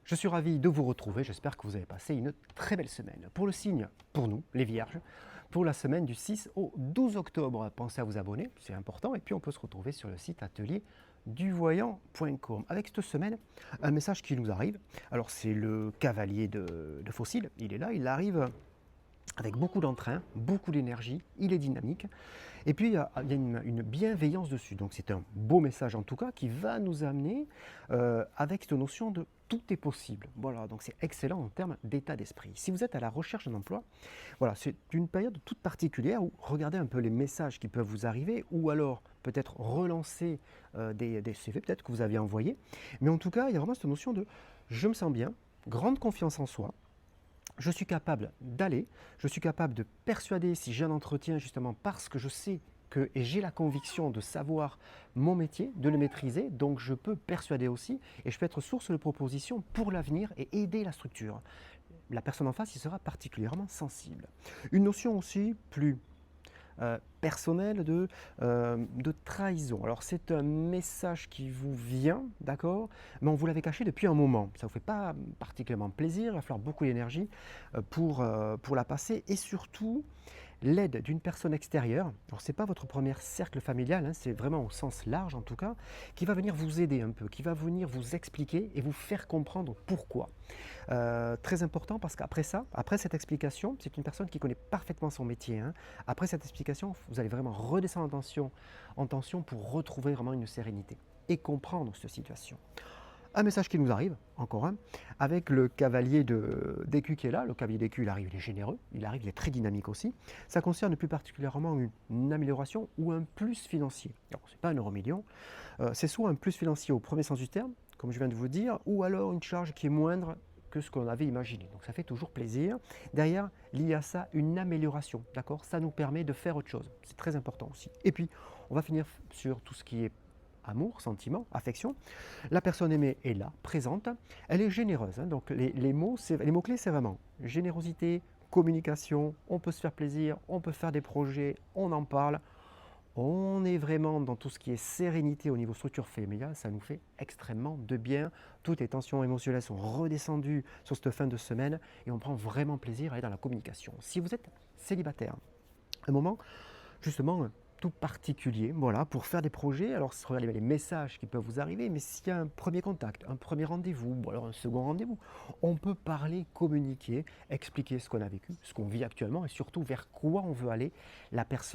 Je suis ravi de vous retrouver, j'espère que vous avez passé une très belle semaine. Pour le signe, pour nous, les vierges, pour la semaine du 6 au 12 octobre, pensez à vous abonner, c'est important, et puis on peut se retrouver sur le site atelierduvoyant.com. Avec cette semaine, un message qui nous arrive, alors c'est le cavalier de fossiles, il est là, il arrive avec beaucoup d'entrain, beaucoup d'énergie, il est dynamique, et puis il y a une bienveillance dessus. Donc c'est un beau message en tout cas qui va nous amener avec cette notion de tout est possible. Voilà, donc c'est excellent en termes d'état d'esprit. Si vous êtes à la recherche d'un emploi, voilà, c'est une période toute particulière où regardez un peu les messages qui peuvent vous arriver ou alors peut-être relancer des CV peut-être que vous aviez envoyés. Mais en tout cas, il y a vraiment cette notion de je me sens bien, grande confiance en soi, je suis capable d'aller, je suis capable de persuader si j'ai un entretien justement parce que je sais que et j'ai la conviction de savoir mon métier, de le maîtriser, donc je peux persuader aussi et je peux être source de propositions pour l'avenir et aider la structure. La personne en face, il sera particulièrement sensible. Une notion aussi plus personnel de trahison. Alors c'est un message qui vous vient, d'accord, mais on vous l'avait caché depuis un moment. Ça ne vous fait pas particulièrement plaisir, il va falloir beaucoup d'énergie pour la passer et surtout l'aide d'une personne extérieure. Alors ce n'est pas votre premier cercle familial, hein, c'est vraiment au sens large en tout cas, qui va venir vous aider un peu, qui va venir vous expliquer et vous faire comprendre pourquoi. Très important parce qu'après ça, après cette explication, c'est une personne qui connaît parfaitement son métier, hein. Après cette explication, vous allez vraiment redescendre en tension pour retrouver vraiment une sérénité et comprendre cette situation. Un message qui nous arrive, encore un, avec le cavalier d'écu qui est là. Le cavalier d'écu, il arrive, il est généreux, il arrive, il est très dynamique aussi. Ça concerne plus particulièrement une amélioration ou un plus financier. Alors, ce n'est pas un euro-million, c'est soit un plus financier au premier sens du terme, comme je viens de vous dire, ou alors une charge qui est moindre que ce qu'on avait imaginé. Donc ça fait toujours plaisir. Derrière, il y a ça une amélioration, d'accord. Ça nous permet de faire autre chose. C'est très important aussi. Et puis, on va finir sur tout ce qui est amour, sentiment, affection. La personne aimée est là, présente. Elle est généreuse, hein. Donc les mots-clés, c'est vraiment générosité, communication, on peut se faire plaisir, on peut faire des projets, on en parle. On est vraiment dans tout ce qui est sérénité au niveau structure familiale, ça nous fait extrêmement de bien. Toutes les tensions émotionnelles sont redescendues sur cette fin de semaine et on prend vraiment plaisir à aller dans la communication. Si vous êtes célibataire, un moment justement tout particulier, voilà, pour faire des projets. Alors regardez les messages qui peuvent vous arriver, mais s'il y a un premier contact, un premier rendez-vous, ou alors un second rendez-vous, on peut parler, communiquer, expliquer ce qu'on a vécu, ce qu'on vit actuellement et surtout vers quoi on veut aller. La personne